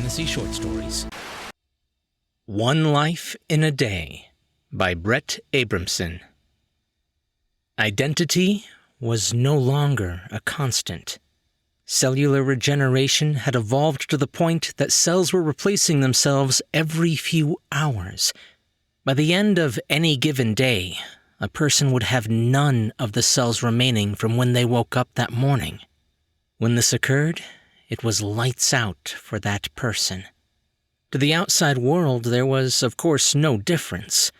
fantasy short stories. One Life in a Day by Brett Abrahamsen. Identity was no longer a constant. Cellular regeneration had evolved to the point that cells were replacing themselves every few hours. By the end of any given day, a person would have none of the cells remaining from when they woke up that morning. When this occurred, it was lights out for that person. To the outside world, there was, of course, no difference.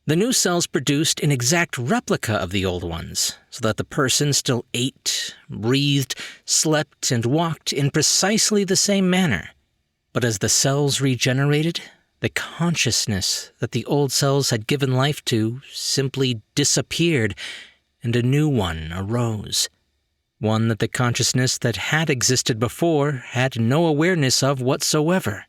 The new cells produced an exact replica of the old ones, so that the person still ate, breathed, slept, and walked in precisely the same manner. But as the cells regenerated, the consciousness that the old cells had given life to simply disappeared, and a new one arose. One that the consciousness that had existed before had no awareness of whatsoever.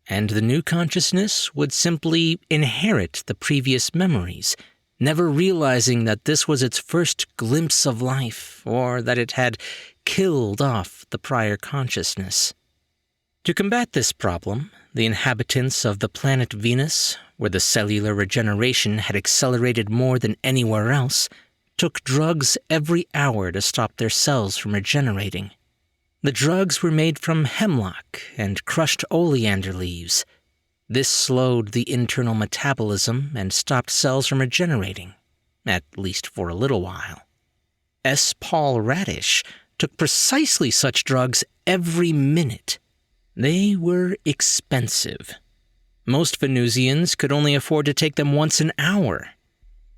And the new consciousness would simply inherit the previous memories, never realizing that this was its first glimpse of life, or that it had killed off the prior consciousness. To combat this problem, the inhabitants of the planet Venus, where the cellular regeneration had accelerated more than anywhere else, took drugs every hour to stop their cells from regenerating. The drugs were made from hemlock and crushed oleander leaves. This slowed the internal metabolism and stopped cells from regenerating, at least for a little while. S. Paul Radish took precisely such drugs every minute. They were expensive. Most Venusians could only afford to take them once an hour.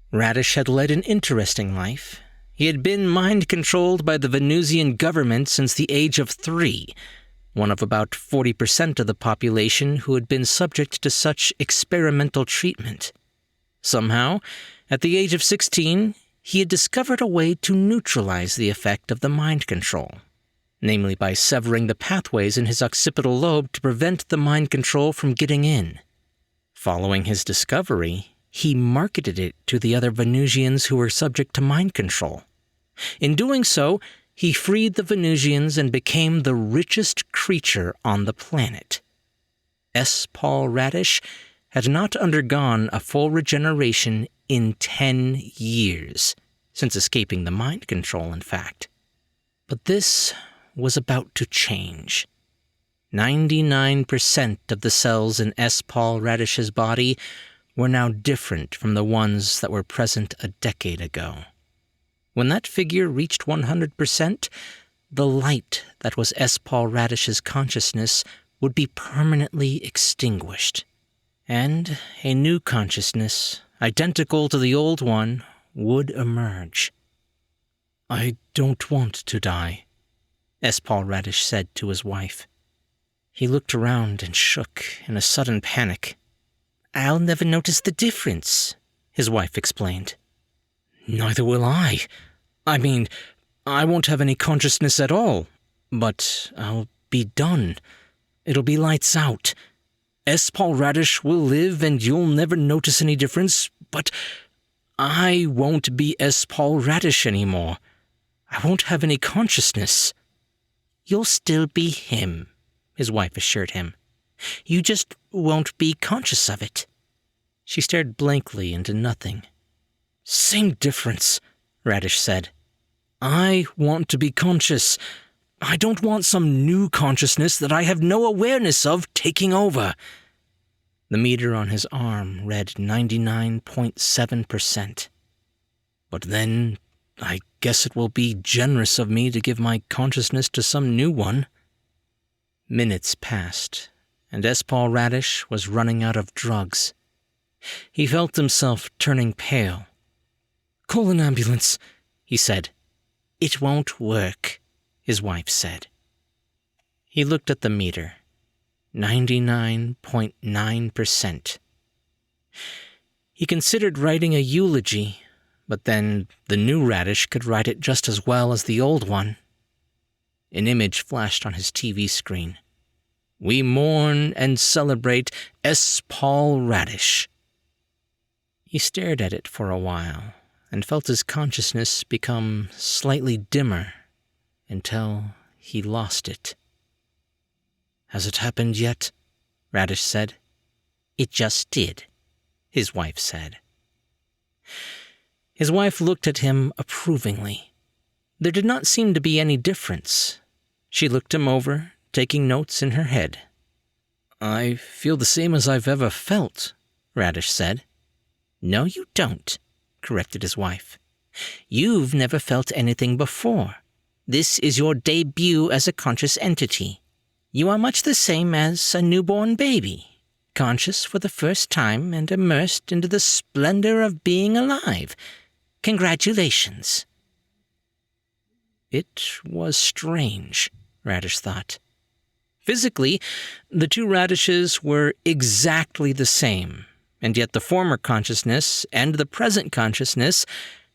Radish had led an interesting life. He had been mind-controlled by the Venusian government since the age of 3, one of about 40% of the population who had been subject to such experimental treatment. Somehow, at the age of 16, he had discovered a way to neutralize the effect of the mind control, namely by severing the pathways in his occipital lobe to prevent the mind control from getting in. Following his discovery, he marketed it to the other Venusians who were subject to mind control. In doing so, he freed the Venusians and became the richest creature on the planet. S. Paul Radish had not undergone a full regeneration in 10 years, since escaping the mind control, in fact. But this was about to change. 99% of the cells in S. Paul Radish's body were now different from the ones that were present a decade ago. When that figure reached 100%, the light that was S. Paul Radish's consciousness would be permanently extinguished, and a new consciousness, identical to the old one, would emerge. "I don't want to die," S. Paul Radish said to his wife. He looked around and shook in a sudden panic. "I'll never notice the difference," his wife explained. "Neither will I. I mean, I won't have any consciousness at all, but I'll be done. It'll be lights out. S. Paul Radish will live and you'll never notice any difference, but I won't be S. Paul Radish anymore. I won't have any consciousness." "You'll still be him," his wife assured him. "You just won't be conscious of it." She stared blankly into nothing. "Same difference," Radish said. "I want to be conscious. I don't want some new consciousness that I have no awareness of taking over." The meter on his arm read 99.7%. "But then, I guess it will be generous of me to give my consciousness to some new one." Minutes passed, and S. Paul Radish was running out of drugs. He felt himself turning pale. "Call an ambulance," he said. "It won't work," his wife said. He looked at the meter. 99.9%. He considered writing a eulogy, but then the new Radish could write it just as well as the old one. An image flashed on his TV screen. "We mourn and celebrate S. Paul Radish." He stared at it for a while and felt his consciousness become slightly dimmer until he lost it. Has it happened yet? Radish said. It just did, his wife said. His wife looked at him approvingly. There did not seem to be any difference. She looked him over, taking notes in her head. I feel the same as I've ever felt, Radish said. No, you don't, corrected his wife. You've never felt anything before. This is your debut as a conscious entity. You are much the same as a newborn baby, conscious for the first time and immersed into the splendor of being alive. Congratulations. It was strange, Radish thought. Physically, the two Radishes were exactly the same, and yet the former consciousness and the present consciousness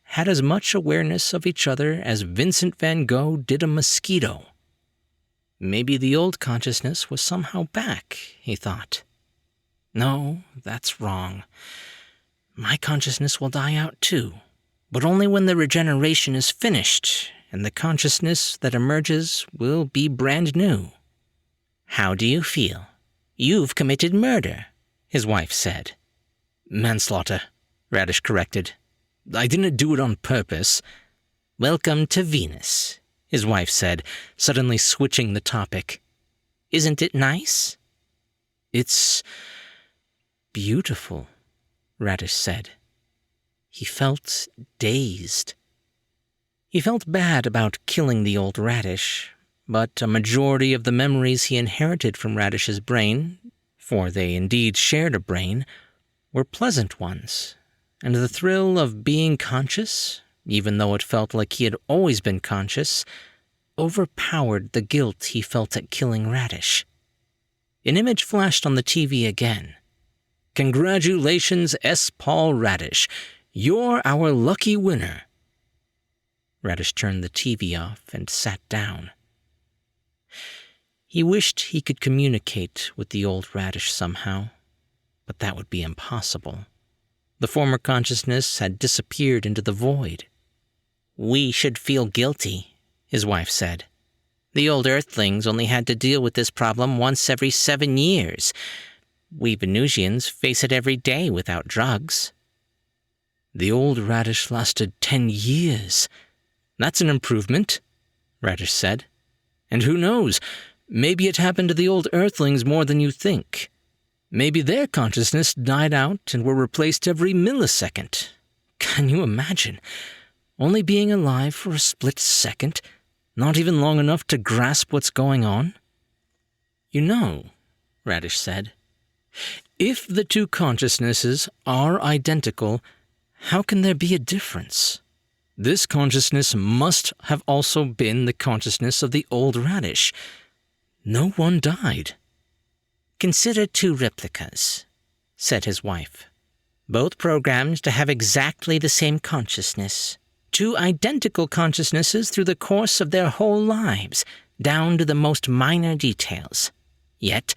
had as much awareness of each other as Vincent van Gogh did a mosquito. Maybe the old consciousness was somehow back, he thought. No, that's wrong. My consciousness will die out too, but only when the regeneration is finished, and the consciousness that emerges will be brand new. How do you feel? You've committed murder, his wife said. Manslaughter, Radish corrected. I didn't do it on purpose. Welcome to Venus, his wife said, suddenly switching the topic. Isn't it nice? It's beautiful, Radish said. He felt dazed. He felt bad about killing the old Radish, but a majority of the memories he inherited from Radish's brain, for they indeed shared a brain, were pleasant ones, and the thrill of being conscious, even though it felt like he had always been conscious, overpowered the guilt he felt at killing Radish. An image flashed on the TV again. Congratulations, S. Paul Radish. You're our lucky winner. Radish turned the TV off and sat down. He wished he could communicate with the old Radish somehow, but that would be impossible. The former consciousness had disappeared into the void. We should feel guilty, his wife said. The old Earthlings only had to deal with this problem once every 7 years. We Venusians face it every day without drugs. The old Radish lasted 10 years. That's an improvement, Radish said. And who knows, maybe it happened to the old Earthlings more than you think. Maybe their consciousness died out and were replaced every millisecond. Can you imagine? Only being alive for a split second, not even long enough to grasp what's going on? You know, Radish said, if the two consciousnesses are identical, how can there be a difference? This consciousness must have also been the consciousness of the old Radish. No one died. Consider 2 replicas, said his wife. Both programmed to have exactly the same consciousness. 2 identical consciousnesses through the course of their whole lives, down to the most minor details. Yet,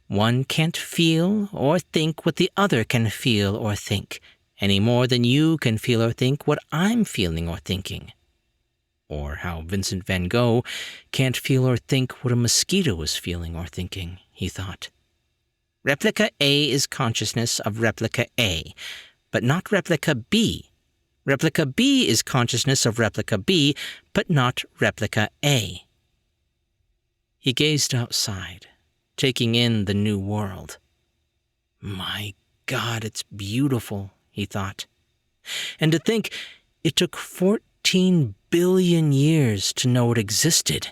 one can't feel or think what the other can feel or think, any more than you can feel or think what I'm feeling or thinking. Or how Vincent van Gogh can't feel or think what a mosquito is feeling or thinking, he thought. Replica A is consciousness of replica A, but not replica B. Replica B is consciousness of replica B, but not replica A. He gazed outside, taking in the new world. My God, it's beautiful, he thought. And to think it took 14 billion years to know it existed.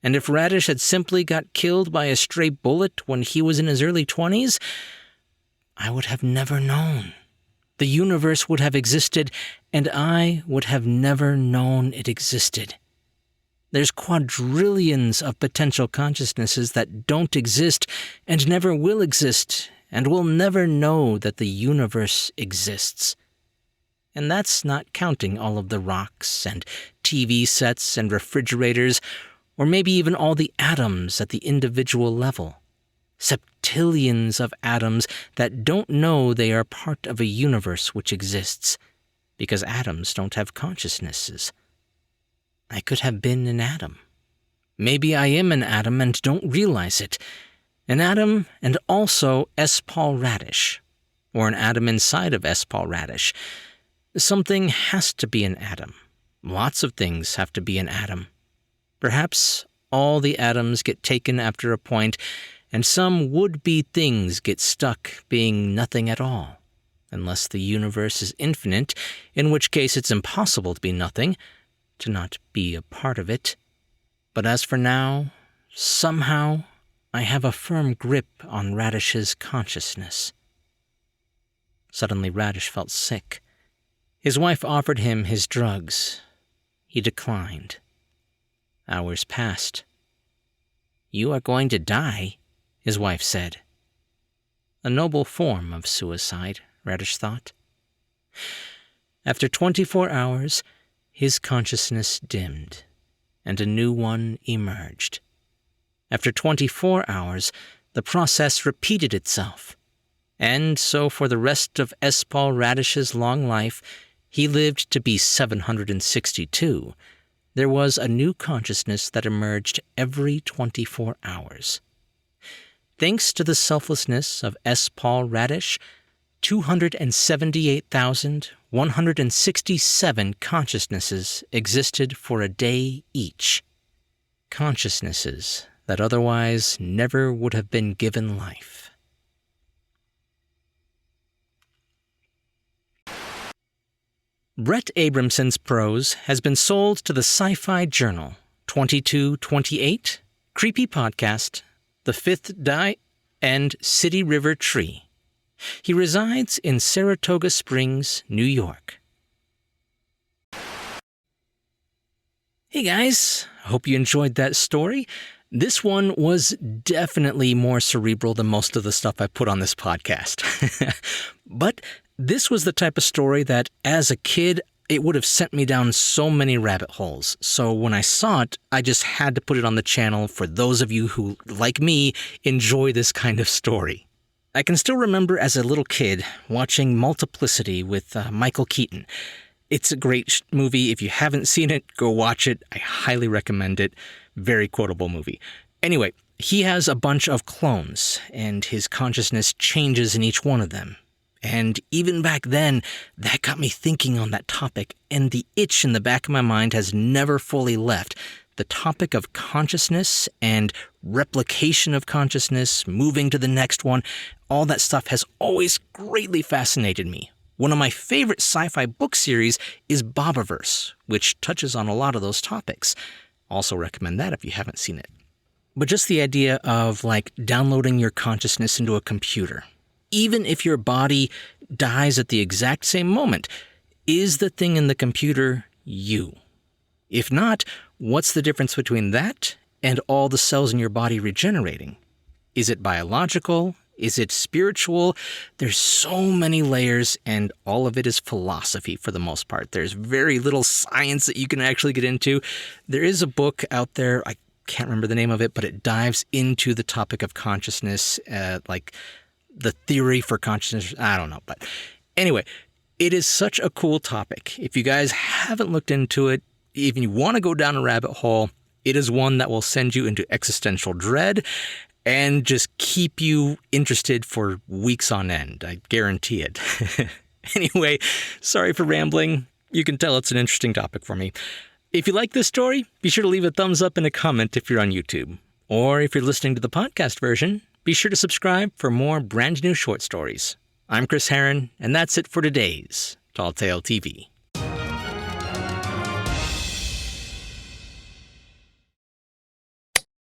And if Radish had simply got killed by a stray bullet when he was in his early 20s, I would have never known. The universe would have existed, and I would have never known it existed. There's quadrillions of potential consciousnesses that don't exist and never will exist, and will never know that the universe exists. And that's not counting all of the rocks and TV sets and refrigerators, or maybe even all the atoms at the individual level. Septillions of atoms that don't know they are part of a universe which exists, because atoms don't have consciousnesses. I could have been an atom. Maybe I am an atom and don't realize it. An atom and also S. Paul Radish. Or an atom inside of S. Paul Radish. Something has to be an atom. Lots of things have to be an atom. Perhaps all the atoms get taken after a point, and some would-be things get stuck being nothing at all. Unless the universe is infinite, in which case it's impossible to be nothing, to not be a part of it. But as for now, somehow, I have a firm grip on Radish's consciousness. Suddenly Radish felt sick. His wife offered him his drugs. He declined. Hours passed. "You are going to die," his wife said. A noble form of suicide, Radish thought. After 24 hours, his consciousness dimmed, and a new one emerged. After 24 hours, the process repeated itself. And so for the rest of S. Paul Radish's long life, he lived to be 762, there was a new consciousness that emerged every 24 hours. Thanks to the selflessness of S. Paul Radish, 278,167 consciousnesses existed for a day each. Consciousnesses that otherwise never would have been given life. Brett Abrahamsen's prose has been sold to the Sci-Fi Journal, 2228, Creepy Podcast, The Fifth Die, and City River Tree. He resides in Saratoga Springs, New York. Hey guys, I hope you enjoyed that story. This one was definitely more cerebral than most of the stuff I put on this podcast. But this was the type of story that, as a kid, it would have sent me down so many rabbit holes. So when I saw it, I just had to put it on the channel for those of you who, like me, enjoy this kind of story. I can still remember as a little kid watching Multiplicity with Michael Keaton. It's a great movie. If you haven't seen it, go watch it. I highly recommend it. Very quotable movie. Anyway, he has a bunch of clones, and his consciousness changes in each one of them. And even back then, that got me thinking on that topic, and the itch in the back of my mind has never fully left. The topic of consciousness and replication of consciousness, moving to the next one, all that stuff has always greatly fascinated me. One of my favorite sci-fi book series is Bobiverse, which touches on a lot of those topics. Also recommend that if you haven't seen it. But just the idea of downloading your consciousness into a computer. Even if your body dies at the exact same moment, is the thing in the computer you? If not, what's the difference between that and all the cells in your body regenerating? Is it biological? Is it spiritual? There's so many layers, and all of it is philosophy for the most part. There's very little science that you can actually get into. There is a book out there, I can't remember the name of it, but it dives into the topic of consciousness, the theory for consciousness. I don't know, but anyway, it is such a cool topic. If you guys haven't looked into it, if you want to go down a rabbit hole, it is one that will send you into existential dread and just keep you interested for weeks on end. I guarantee it. Anyway, sorry for rambling. You can tell it's an interesting topic for me. If you like this story, be sure to leave a thumbs up and a comment if you're on YouTube. Or if you're listening to the podcast version, be sure to subscribe for more brand new short stories. I'm Chris Herron, and that's it for today's Tall Tale TV.